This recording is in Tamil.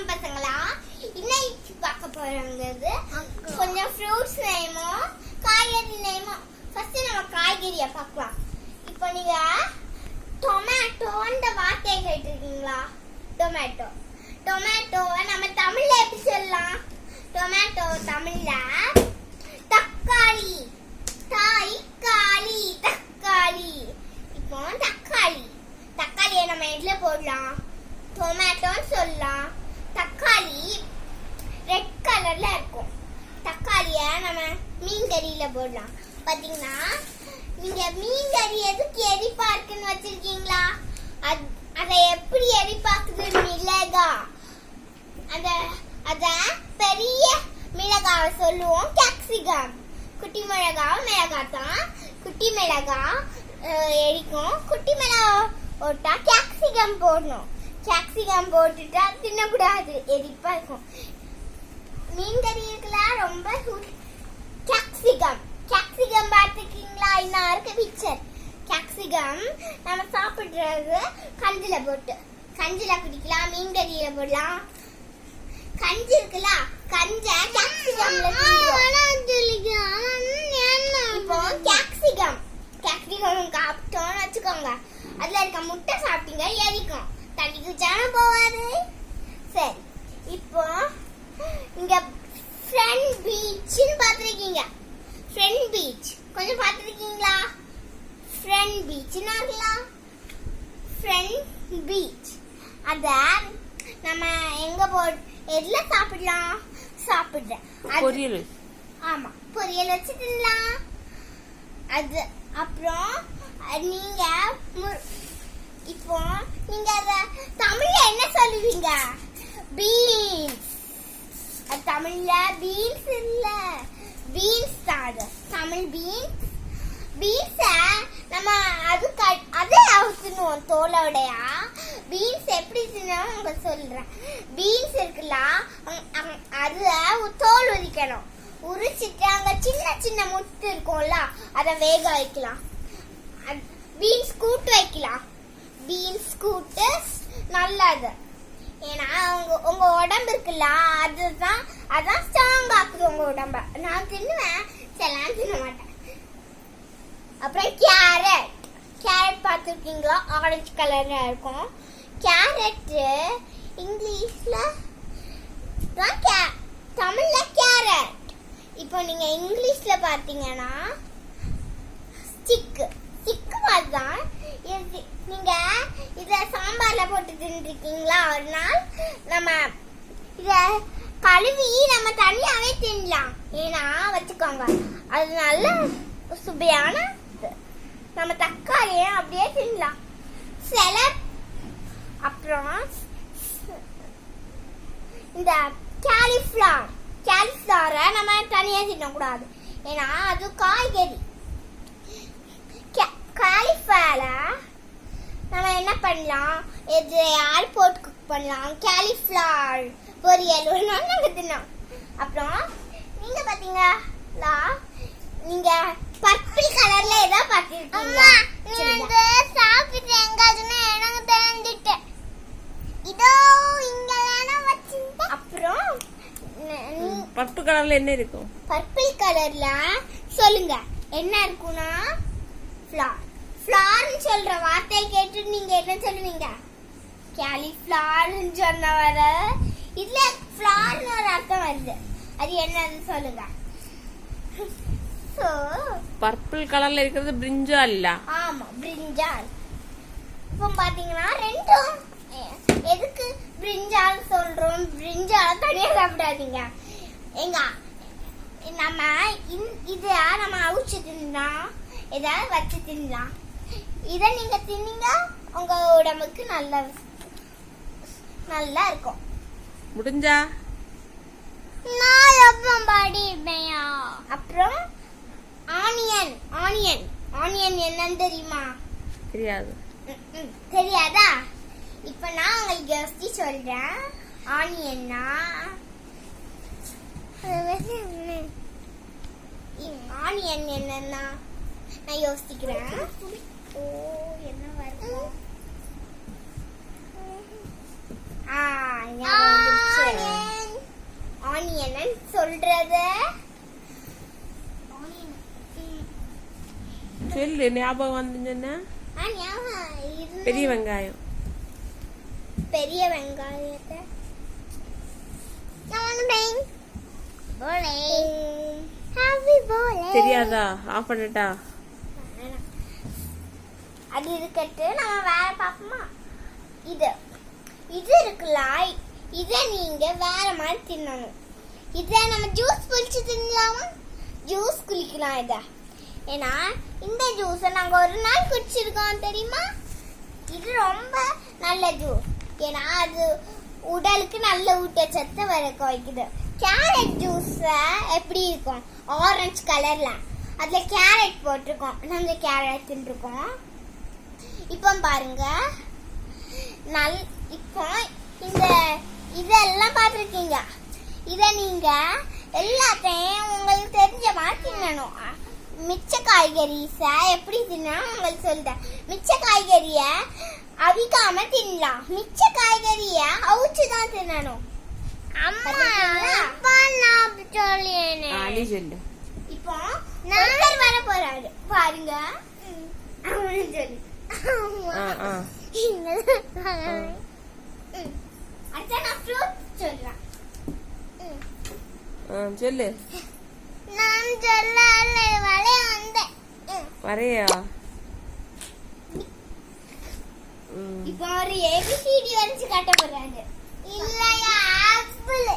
வணக்கம் பசங்களா. இன்னைக்கு பார்க்க போறது கொஞ்சம் ஃப்ரூட்ஸ் நேமோ காய்கறி நேமோ. ஃபர்ஸ்ட் நம்ம காய்கறியை பார்க்கலாம். இப்போ நீங்க டொமேட்டோன்ற வார்த்தையை கேட்டிருக்கீங்களா? டொமேட்டோ டொமேட்டோவை நம்ம தமிழ்ல எப்படி சொல்லலாம்? டொமேட்டோ தமிழ்ல தக்காளி. தாய்க்காளி தக்காளி. இப்போ தக்காளியை நம்ம எதுல போடலாம்? டொமேட்டோன்னு சொல்லலாம். தக்காளி ரெட் கலர்ல இருக்கும். தக்காளிய நம்ம மீன் கறியில போடலாம். பாத்தீங்கன்னா நீங்க மீன் கறி எதுக்கு எரிப்பா இருக்குன்னு வச்சிருக்கீங்களா? அதை எப்படி எரிப்பாக்குது? மிளகா. அத பெரிய மிளகாவை சொல்லுவோம் கேப்சிகம். குட்டி மிளகா தான். குட்டி மிளகா எரிக்கும். குட்டி மிளகா போட்டா கேப்சிகம் போடணும். கேப்சிகம் போட்டுட்டா தின்னக்கூடாது, எரிப்பா இருக்கும். மீன் கறி இருக்குல்ல, ரொம்ப கேப்சிகம் பார்த்துருக்கீங்களா? இன்னும் இருக்கு பிக்சர். கேப்சிகம் நம்ம சாப்பிடுறது கஞ்சில போட்டு கஞ்சில குடிக்கலாம், மீன் கறியில போடலாம். கஞ்சி இருக்குல்ல, கஞ்ச கேப்சிகம்ல இப்போ கேப்சிகம் சாப்பிட்டோம்னு வச்சுக்கோங்க, அதுல இருக்க முட்டை சாப்பிட்டீங்க எரிக்கும். தண்ணி குடிச்சாம போவாது. சரி, இப்போ இங்க ஃப்ரெண்ட் பீச்னு பாத்திருக்கீங்க. ஃப்ரெண்ட் பீச் கொஞ்சம் பாத்திருக்கீங்களா? ஃப்ரெண்ட் பீச்னா ஃப்ரெண்ட் பீச் அத நம்ம எங்க எதுல சாப்பிடலாம்? பொரியல். ஆமா, பொரியல் வச்சு தின்னலாம். அது அப்புறம் நீங்க இப்போ நீங்க அத தமிழ்ல என்ன சொல்லுவீங்க? பீன்ஸ். அது தமிழ்ல பீன்ஸ் இல்ல, பீன்ஸ் தான். தமிழ் பீன்ஸ். பீன்ஸ நம்ம அதே அவுத்துனுவோம் தோலோடையா. பீன்ஸ் எப்படி தின்னோம் உங்க சொல்றேன். பீன்ஸ் இருக்குல்ல, அது தோல் உரிக்கணும். உரிச்சிட்டு அங்க சின்ன சின்ன முட்டு இருக்கும்ல, அதை வேக வைக்கலாம். பீன்ஸ் கூட்டு வைக்கலாம். பீன்ஸ் கூட்டு நல்லது. ஏன்னா உங்க உடம்பு இருக்குல்ல, அதான் ஸ்ட்ராங் ஆக்குது உங்க உடம்ப. நான் தின்னுவேன், செல்லாம் தின்ன மாட்டேன். அப்புறம் கேரட் பார்த்துருக்கீங்களா? ஆரஞ்சு கலர்ல இருக்கும். கேரட் இங்கிலீஷ்ல தான், தமிழ்ல கேரட். இப்போ நீங்க இங்கிலீஷ்ல பாத்தீங்கன்னா ஸ்டிக் மாதிரிதான். நீங்க இத சாம்பார்ல போட்டு தின்னுருக்கீங்களா? ஒரு நாள் நம்ம இத கழுவி நம்ம தனியாவே தின்னலாம். ஏன்னா வச்சுக்கோங்க, அது நல்ல சுவையான. நம்ம தக்காளியை அப்படியே தின்னலாம். அப்புறம் இந்த காலிஃப்ளவரை நம்ம தனியா தின்னக்கூடாது, ஏன்னா அது காய்கறி. காலிஃப்ளவர் நம்ம என்ன பண்ணலாம்? யார் போட்டு குக் பண்ணலாம்? காலிஃப்ளவர் பொரியல் ஒரு நாள் நாங்க தின்னோம். அப்புறம் நீங்க பாத்தீங்களா, நீங்க பர்பிள் கலர்ல ஏதோ பாத்திருக்கீங்களா? சாப்பிட்டு எங்காச்சுன்னா எனக்கு தெரிஞ்சிட்டு இதோ இங்க வேணா வச்சிருந்தேன். அப்புறம் பர்பிள் கலர்ல என்ன இருக்கும்? பர்பிள் கலர்ல சொல்லுங்க என்ன இருக்கும்னா ஃப்ளார்னு சொல்ற வார்த்தையை கேட்டு நீங்க என்ன சொல்லுவீங்க? காலிஃப்ளவர்னு சொன்ன வர இதுல ஃப்ளார்னு ஒரு அர்த்தம் வருது. அது என்னன்னு சொல்லுங்க. பர்பிள் கலர்ல இருக்கிறது பிரிஞ்சால் இல்ல? ஆமா, பிரிஞ்சால். இப்போ பாத்தீங்கன்னா ரெண்டும் எதுக்கு பிரிஞ்சால் சொல்றோம்? பிரிஞ்சால் தனியா சாப்பிடாதீங்க. நம்ம இத நம்ம அவிச்சு தின்னலாம், ஏதாவது வச்சு தின்னலாம். இத நீங்க தின்னீங்க உங்க உடம்புக்கு நல்லா இருக்கும். முடிஞ்சா நான் எப்பவும் படிப்பேயா. அப்புறம் ஆனியன் என்னன்னு தெரியுமா? தெரியாதா? இப்ப நான் உங்களுக்கு யோசிச்சு சொல்றேன். ஆனியன்னா ஆனியன் என்னன்னா நான் யோசிக்கிறேன். என்ன வருது? ஞாபகம் வந்துருச்சு. சொல்றது சொல்லு ஞாபகம் வந்துச்சுன்னா பெரிய வெங்காயம். பெரிய வெங்காயத்தை தெரியாதா? ஆஃப் பண்ணட்டா? அது இருக்கட்டு, நம்ம வேற பாப்போமா? இது இது இருக்குல்ல, இத நீங்க வேற மாதிரி தின்னணும். இத நம்ம ஜூஸ் குடிச்சு தின்னலாமா? ஜூஸ் குடிக்கலாம் இத. ஏன்னா இந்த ஜூஸை நாங்க ஒரு நாள் குடிச்சிருக்கோம் தெரியுமா? இது ரொம்ப நல்ல ஜூஸ். ஏன்னா அது உடலுக்கு நல்ல ஊட்டச்சத்து வர வைக்குது. கேரட் ஜூஸ் எப்படி இருக்கும்? ஆரஞ்சு கலர்ல, அதுல கேரட் போட்டிருக்கோம். நாங்க கேரட் தின்றுக்கோம். இப்போ பாருங்க, இப்போ இந்த இதெல்லாம் பார்த்துருக்கீங்க. இத நீங்க எல்லாத்தையும் உங்களுக்கு தெரிஞ்ச மாதிரி தின்னணும். மிச்ச காய்கறிஸ எப்படி தின்னணும் உங்களுக்கு சொல்றேன். மிச்ச காய்கறிய அவிக்காம தின்னலாம். மிச்ச காய்கறிய அவிச்சு தான் தின்னணும். இப்போ ஒருத்தர் வர போறாரு பாருங்க. சொல்லு. அடுத்த நான் ஃப்ரூட் சொல்றேன். சொல்லு. நான் சொல்ல வரைய வந்தேன். வரையா? இப்போ ஒரு ஏபிசிடி வரைச்சு காட்ட போறாங்க. இல்லையா ஆப்பிள்